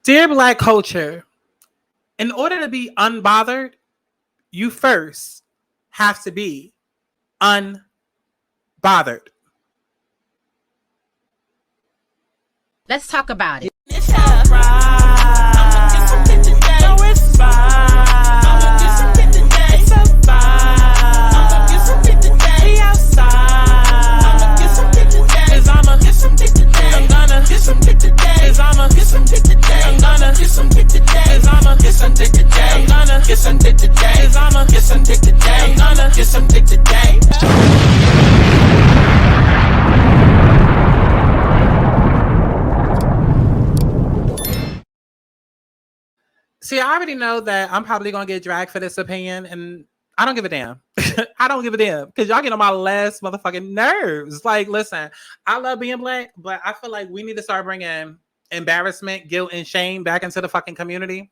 Dear Black culture, in order to be unbothered, you first have to be unbothered. Let's talk about it. It's alright. I'ma get some hit today. No, it's fine. I'ma get some hit today. It's a vibe. I'ma get some hit today. We outside. I'ma get some hit today. 'Cause I'ma get some hit today. I'm gonna get some hit today. 'Cause I'ma get some hit today. I'm gonna get some hit today. 'Cause I'ma get some hit today. I'm gonna get some hit today. 'Cause I'ma get some hit today. I'm gonna get some hit today. See, I already know that I'm probably gonna get dragged for this opinion, and I don't give a damn. I don't give a damn because y'all get on my last motherfucking nerves. Like, listen, I love being Black, but I feel like we need to start bringing embarrassment, guilt, and shame back into the fucking community,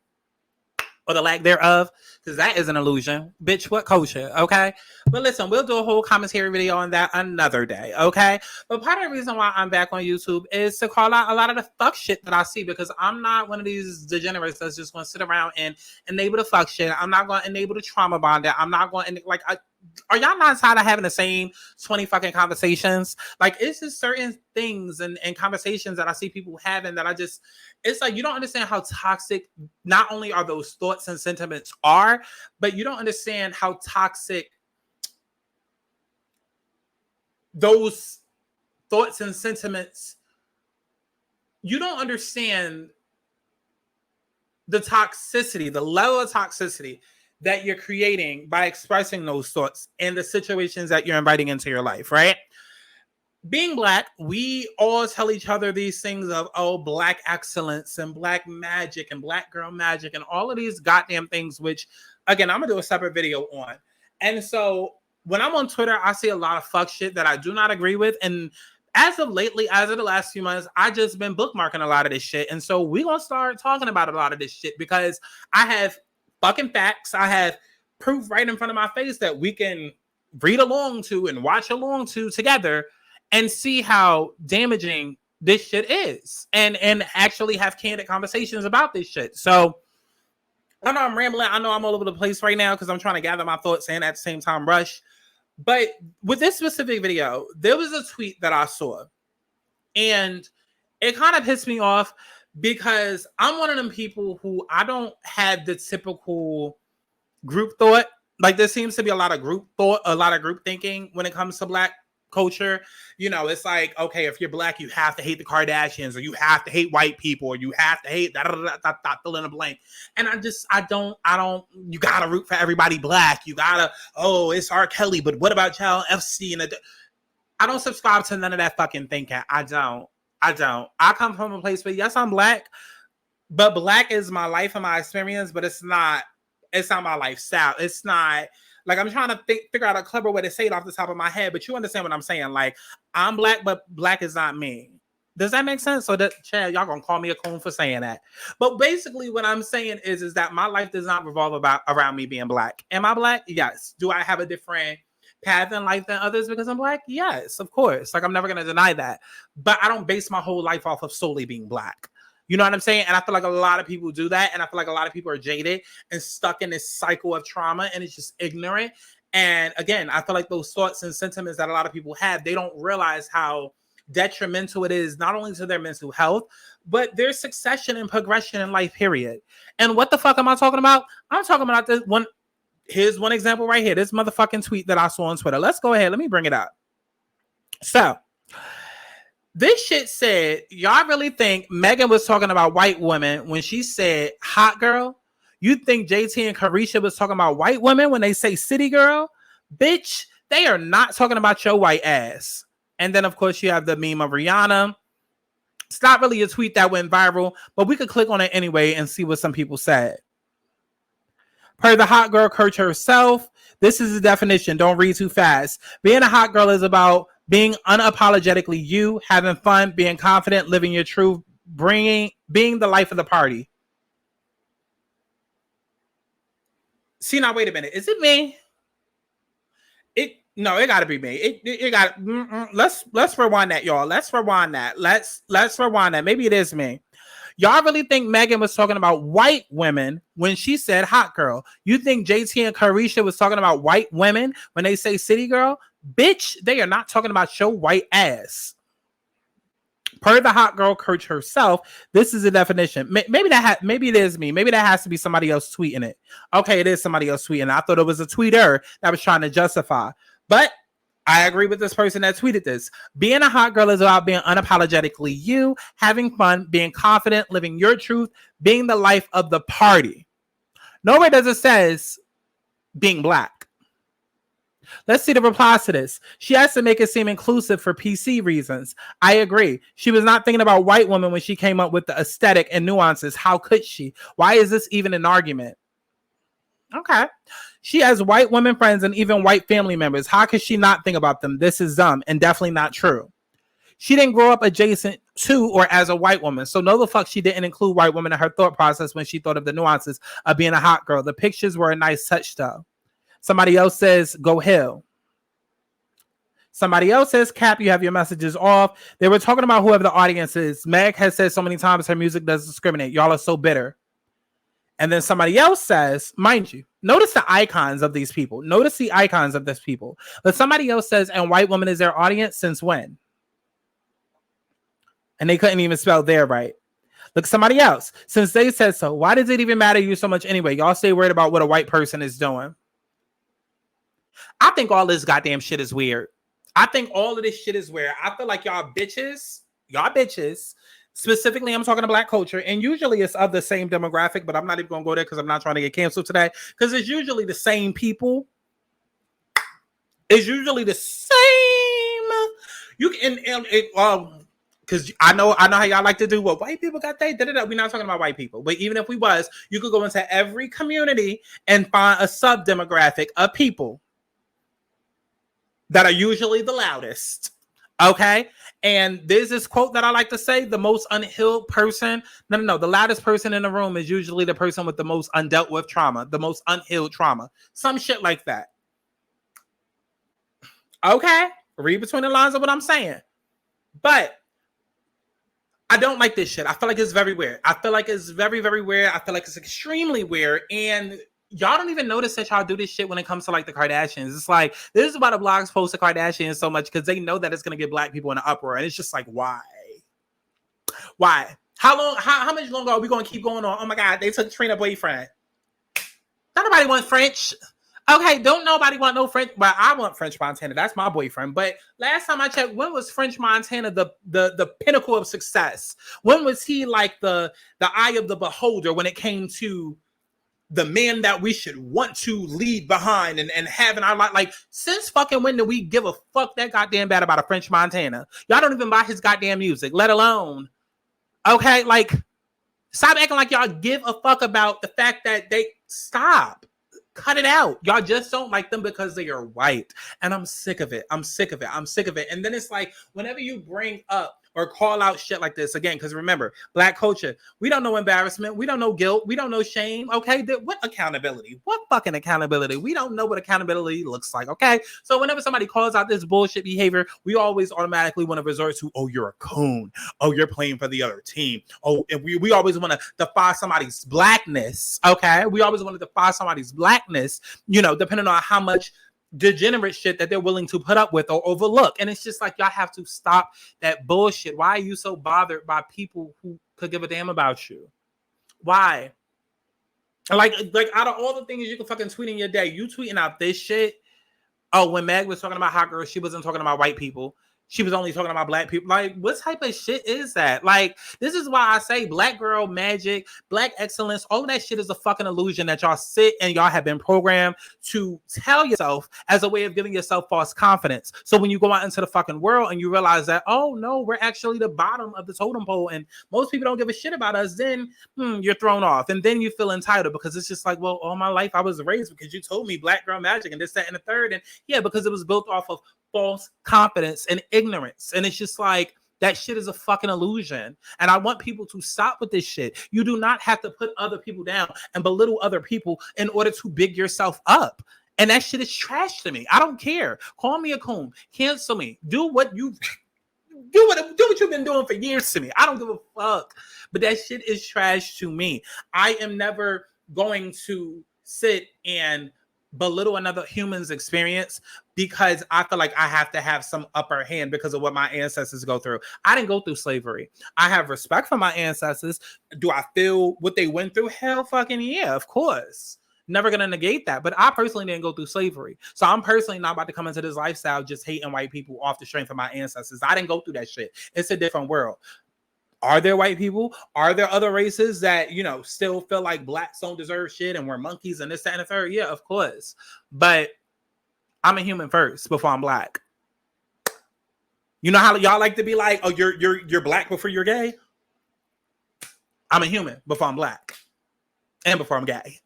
or the lack thereof, because that is an illusion. Bitch, what culture, okay? But listen, we'll do a whole commentary video on that another day, okay? But part of the reason why I'm back on YouTube is to call out a lot of the fuck shit that I see, because I'm not one of these degenerates that's just going to sit around and enable the fuck shit. I'm not going to enable the trauma bonding. I'm not going to, like, are y'all not tired of having the same 20 fucking conversations? Like, it's just certain things and conversations that I see people having that I just, it's like, you don't understand how toxic not only are those thoughts and sentiments are, but you don't understand how toxic those thoughts and sentiments, you don't understand the toxicity, the level of toxicity that you're creating by expressing those thoughts and the situations that you're inviting into your life, right? Being Black, we all tell each other these things of, oh, Black excellence and Black magic and Black girl magic and all of these goddamn things, which, again, I'm going to do a separate video on. And so when I'm on Twitter, I see a lot of fuck shit that I do not agree with. And as of lately, as of the last few months, I just been bookmarking a lot of this shit. And so we're going to start talking about a lot of this shit because I have fucking facts. I have proof right in front of my face that we can read along to and watch along to together and see how damaging this shit is and actually have candid conversations about this shit. So I know I'm rambling. I know I'm all over the place right now because I'm trying to gather my thoughts and at the same time rush. But with this specific video, there was a tweet that I saw and it kind of pissed me off because I'm one of them people who I don't have the typical group thought. Like, there seems to be a lot of group thought, a lot of group thinking when it comes to Black culture. You know, it's like, okay, if you're Black, you have to hate the Kardashians, or you have to hate white people, or you have to hate fill in a blank. And I don't, you gotta root for everybody Black. You gotta, oh, it's R. Kelly, but what about Child FC? And I don't subscribe to none of that fucking thinking. I don't. I come from a place where, yes, I'm Black, but Black is my life and my experience, but it's not my lifestyle. It's not like I'm trying to figure out a clever way to say it off the top of my head, but you understand what I'm saying. Like, I'm Black, but Black is not me. Does that make sense? So that, Chad, y'all gonna call me a coon for saying that. But basically what I'm saying is that my life does not revolve around me being Black. Am I Black? Yes. Do I have a different path in life than others because I'm Black? Yes, of course. Like, I'm never going to deny that. But I don't base my whole life off of solely being Black. You know what I'm saying? And I feel like a lot of people do that. And I feel like a lot of people are jaded and stuck in this cycle of trauma, and it's just ignorant. And again, I feel like those thoughts and sentiments that a lot of people have, they don't realize how detrimental it is, not only to their mental health, but their succession and progression in life, period. And what the fuck am I talking about? I'm talking about this one. Here's one example right here. This motherfucking tweet that I saw on Twitter. Let's go ahead. Let me bring it up. So, this shit said, y'all really think Megan was talking about white women when she said hot girl? You think JT and Carisha was talking about white women when they say city girl? Bitch, they are not talking about your white ass. And then, of course, you have the meme of Rihanna. It's not really a tweet that went viral, but we could click on it anyway and see what some people said. Per the hot girl coach herself, this is the definition. Don't read too fast. Being a hot girl is about being unapologetically you, having fun, being confident, living your truth, being the life of the party. See, now, wait a minute. Is it me? No, it got to be me. It got. Let's rewind that, y'all. Let's rewind that. Let's rewind that. Maybe it is me. Y'all really think Megan was talking about white women when she said hot girl? You think JT and Carisha was talking about white women when they say city girl? Bitch, they are not talking about your white ass. Per the hot girl coach herself, this is a definition. Maybe maybe it is me. Maybe that has to be somebody else tweeting it. Okay, it is somebody else tweeting. I thought it was a tweeter that was trying to justify. But I agree with this person that tweeted this. Being a hot girl is about being unapologetically you, having fun, being confident, living your truth, being the life of the party. Nowhere does it says being black. Let's see the replies to this. She has to make it seem inclusive for PC reasons. I agree. She was not thinking about white women when she came up with the aesthetic and nuances. How could she? Why is this even an argument? Okay. She has white women friends and even white family members. How could she not think about them? This is dumb and definitely not true. She didn't grow up adjacent to or as a white woman. So no the fuck she didn't include white women in her thought process when she thought of the nuances of being a hot girl. The pictures were a nice touch though. Somebody else says, go Hill. Somebody else says, Cap, you have your messages off. They were talking about whoever the audience is. Meg has said so many times her music doesn't discriminate. Y'all are so bitter. And then somebody else says, mind you, notice the icons of these people. Notice the icons of this people. But somebody else says, and white woman is their audience since when? And they couldn't even spell their right. Look, somebody else. Since they said so, why does it even matter to you so much anyway? Y'all stay worried about what a white person is doing. I think all this goddamn shit is weird. I think all of this shit is weird. I feel like y'all bitches, specifically I'm talking to black culture, and usually it's of the same demographic, but I'm not even going to go there because I'm not trying to get canceled today, because it's usually the same people. It's usually the same. You can, because I know how y'all like to do what white people got they. We're not talking about white people, but even if we was, you could go into every community and find a sub demographic of people that are usually the loudest. Okay. And there's this quote that I like to say: the most unhealed person, the loudest person in the room is usually the person with the most undealt with trauma, the most unhealed trauma, some shit like that. Okay. Read between the lines of what I'm saying. But I don't like this shit. I feel like it's very weird. I feel like it's very, very weird. I feel like it's extremely weird. And y'all don't even notice that y'all do this shit when it comes to like the Kardashians. It's like, this is why the blogs post the Kardashians so much, because they know that it's going to get black people in an uproar. And it's just like, why? How much longer are we going to keep going on? Oh my God, they took Trina boyfriend. Don't nobody want French. Okay, don't nobody want no French, but I want French Montana. That's my boyfriend. But last time I checked, when was French Montana the pinnacle of success? When was he like the eye of the beholder when it came to the man that we should want to lead behind and have in our life? Like, since fucking when did we give a fuck that goddamn bad about a French Montana? Y'all don't even buy his goddamn music, let alone. Okay, like, stop acting like y'all give a fuck about the fact that they stop. Cut it out. Y'all just don't like them because they are white. And I'm sick of it. I'm sick of it. And then it's like, whenever you bring up or call out shit like this, again, because remember, black culture, we don't know embarrassment. We don't know guilt. We don't know shame. Okay. What accountability? What fucking accountability? We don't know what accountability looks like. Okay. So whenever somebody calls out this bullshit behavior, we always automatically want to resort to, oh, you're a coon. Oh, you're playing for the other team. Oh, and we always want to defy somebody's blackness. Okay. We always want to defy somebody's blackness, depending on how much degenerate shit that they're willing to put up with or overlook. And it's just like, y'all have to stop that bullshit. Why are you so bothered by people who could give a damn about you? Why? Like out of all the things you can fucking tweet in your day, you tweeting out this shit. Oh, when Meg was talking about hot girls, she wasn't talking about white people. She was only talking about black people. Like, what type of shit is that? Like, this is why I say black girl magic, black excellence, all of that shit is a fucking illusion that y'all sit and y'all have been programmed to tell yourself as a way of giving yourself false confidence. So when you go out into the fucking world and you realize that, oh no, we're actually the bottom of the totem pole and most people don't give a shit about us, then you're thrown off. And then you feel entitled because it's just like, well, all my life I was raised because you told me black girl magic and this, that, and the third. And yeah, because it was built off of false confidence and ignorance. And it's just like, that shit is a fucking illusion. And I want people to stop with this shit. You do not have to put other people down and belittle other people in order to big yourself up. And that shit is trash to me. I don't care. Call me a coon. Cancel me. Do what you do what you've been doing for years to me. I don't give a fuck. But that shit is trash to me. I am never going to sit and belittle another human's experience because I feel like I have to have some upper hand because of what my ancestors go through. I didn't go through slavery. I have respect for my ancestors. Do I feel what they went through? Hell fucking yeah, of course. Never gonna negate that. But I personally didn't go through slavery. So I'm personally not about to come into this lifestyle just hating white people off the strength of my ancestors. I didn't go through that shit. It's a different world. Are there white people? Are there other races that, you know, still feel like blacks don't deserve shit and we're monkeys and this, that, and the third? Yeah, of course. But I'm a human first before I'm black. You know how y'all like to be like, oh, you're black before you're gay? I'm a human before I'm black. And before I'm gay.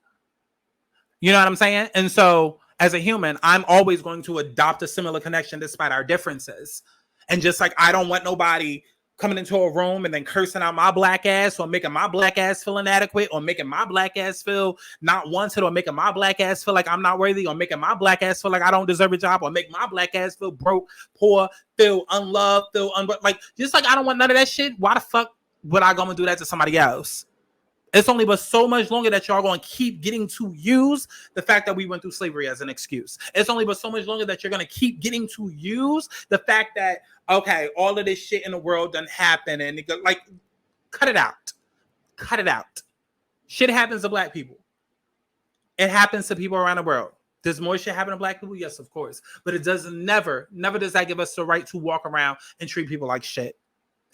You know what I'm saying? And so as a human, I'm always going to adopt a similar connection despite our differences. And just like I don't want nobody coming into a room and then cursing out my black ass or making my black ass feel inadequate or making my black ass feel not wanted or making my black ass feel like I'm not worthy or making my black ass feel like I don't deserve a job or make my black ass feel broke, poor, feel unloved, like just like I don't want none of that shit. Why the fuck would I go and do that to somebody else? It's only but so much longer that y'all going to keep getting to use the fact that we went through slavery as an excuse. It's only but so much longer that you're going to keep getting to use the fact that, okay, all of this shit in the world doesn't happen. And like, cut it out. Cut it out. Shit happens to black people. It happens to people around the world. Does more shit happen to black people? Yes, of course. But it does never does that give us the right to walk around and treat people like shit.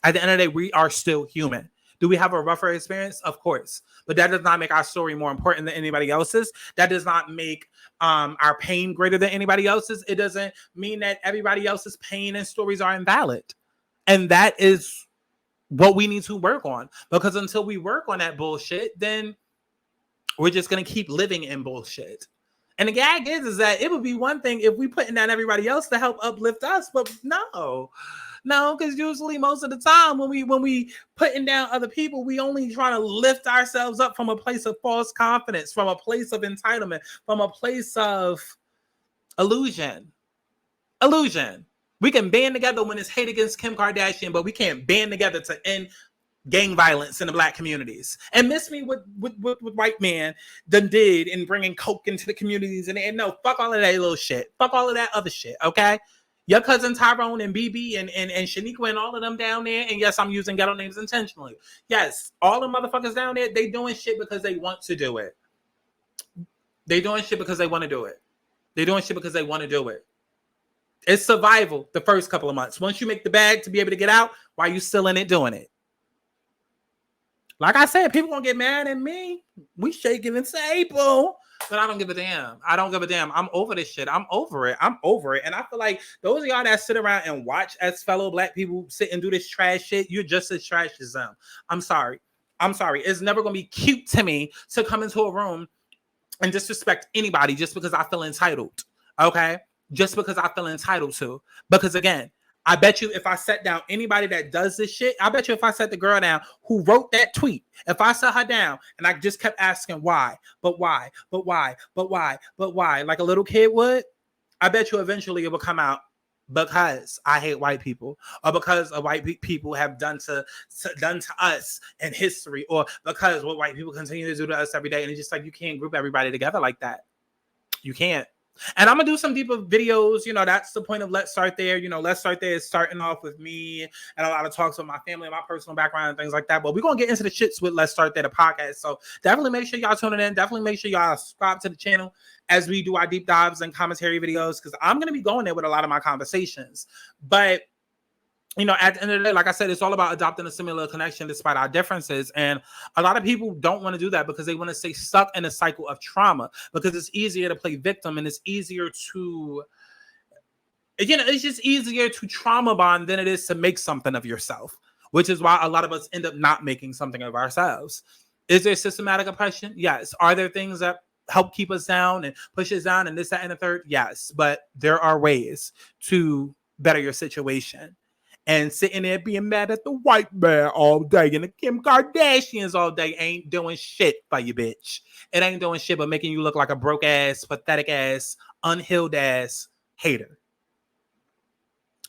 At the end of the day, we are still human. Do we have a rougher experience? Of course. But that does not make our story more important than anybody else's. That does not make our pain greater than anybody else's. It doesn't mean that everybody else's pain and stories are invalid. And that is what we need to work on. Because until we work on that bullshit, then we're just going to keep living in bullshit. And the gag is that it would be one thing if we putting down everybody else to help uplift us. But no, because usually most of the time when we putting down other people, we only trying to lift ourselves up from a place of false confidence, from a place of entitlement, from a place of illusion. We can band together when it's hate against Kim Kardashian, but we can't band together to end gang violence in the black communities. And miss me what white man done did in bringing coke into the communities. And no, fuck all of that little shit. Fuck all of that other shit, okay? Your cousin Tyrone and BB and Shaniqua and all of them down there. And yes, I'm using ghetto names intentionally. Yes, all the motherfuckers down there, they doing shit because they want to do it. They doing shit because they want to do it. They doing shit because they want to do it. It's survival the first couple of months. Once you make the bag to be able to get out, why are you still in it doing it? Like I said, people gonna get mad at me. We shaking and say, boo. But I don't give a damn. I'm over this shit. I'm over it. And I feel like those of y'all that sit around and watch as fellow black people sit and do this trash shit, you're just as trash as them. I'm sorry. It's never gonna be cute to me to come into a room and disrespect anybody just because I feel entitled. Okay? Just because I feel entitled to. Because again, I bet you if I sat down anybody that does this shit, I bet you if I sat the girl down who wrote that tweet, if I sat her down and I just kept asking why, like a little kid would, I bet you eventually it will come out because I hate white people, or because of white people have done to us in history, or because what white people continue to do to us every day. And it's just like, you can't group everybody together like that. You can't. And I'm going to do some deeper videos. You know, that's the point of Let's Start There. You know, Let's Start There is starting off with me and a lot of talks with my family and my personal background and things like that. But we're going to get into the shits with Let's Start There, the podcast. So definitely make sure y'all tuning in. Definitely make sure y'all subscribe to the channel as we do our deep dives and commentary videos, because I'm going to be going there with a lot of my conversations. But you know, at the end of the day, like I said, it's all about adopting a similar connection despite our differences. And a lot of people don't want to do that because they want to stay stuck in a cycle of trauma, because it's easier to play victim and it's easier to, you know, it's just easier to trauma bond than it is to make something of yourself, which is why a lot of us end up not making something of ourselves. Is there systematic oppression? Yes. Are there things that help keep us down and push us down and this, that, and the third? Yes. But there are ways to better your situation. And sitting there being mad at the white man all day and the Kim Kardashians all day ain't doing shit for you, bitch. It ain't doing shit but making you look like a broke ass, pathetic ass, unhealed ass hater.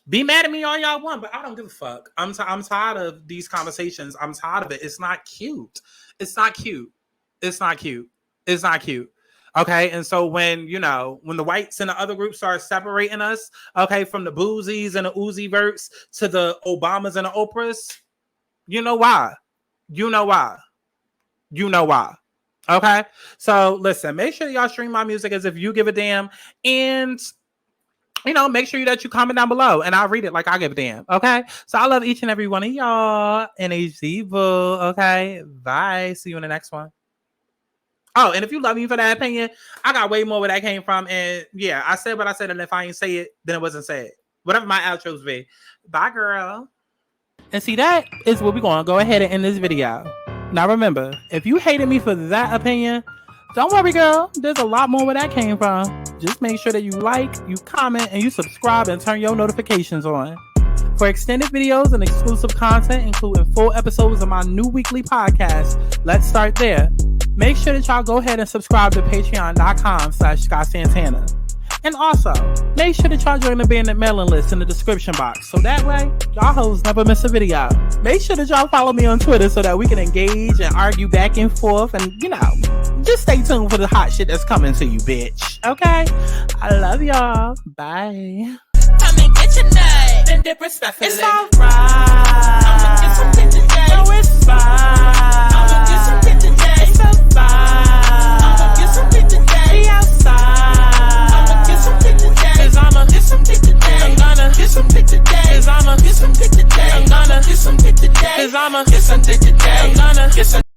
Be mad at me all y'all want, but I don't give a fuck. I'm tired of these conversations. I'm tired of it. It's not cute. It's not cute. It's not cute. It's not cute. Okay, and so when the whites and the other groups start separating us, okay, from the Boozies and the Uzi-verts to the Obamas and the Oprahs, you know why? You know why? You know why? Okay, so listen, make sure y'all stream my music as if you give a damn, and make sure that you comment down below and I'll read it like I give a damn. Okay. So I love each and every one of y'all. NHD boo. Okay. Bye. See you in the next one. Oh, and if you love me for that opinion, I got way more where that came from. And yeah, I said what I said. And if I ain't say it, then it wasn't said. Whatever my outros be. Bye, girl. And see, that is what we're going to go ahead and end this video. Now, remember, if you hated me for that opinion, don't worry, girl. There's a lot more where that came from. Just make sure that you like, you comment, and you subscribe and turn your notifications on. For extended videos and exclusive content, including full episodes of my new weekly podcast, let's start there. Make sure that y'all go ahead and subscribe to patreon.com/Sky Santana. And also, make sure that y'all join the bandit mailing list in the description box. So that way, y'all hoes never miss a video. Make sure that y'all follow me on Twitter so that we can engage and argue back and forth. And, just stay tuned for the hot shit that's coming to you, bitch. Okay? I love y'all. Bye. Come and get your nut. Then dip respectfully. It's alright. I'ma get some dick today. No, it's fine. I'ma get some dick today. It's a vibe. I'ma get some dick today. Be outside. I'ma get some dick today. 'Cause I'ma get some dick today. I'm gonna get some dick today. 'Cause I'ma get some dick today. I'm gonna get some dick today. 'Cause I'ma get some dick today. I'm gonna get some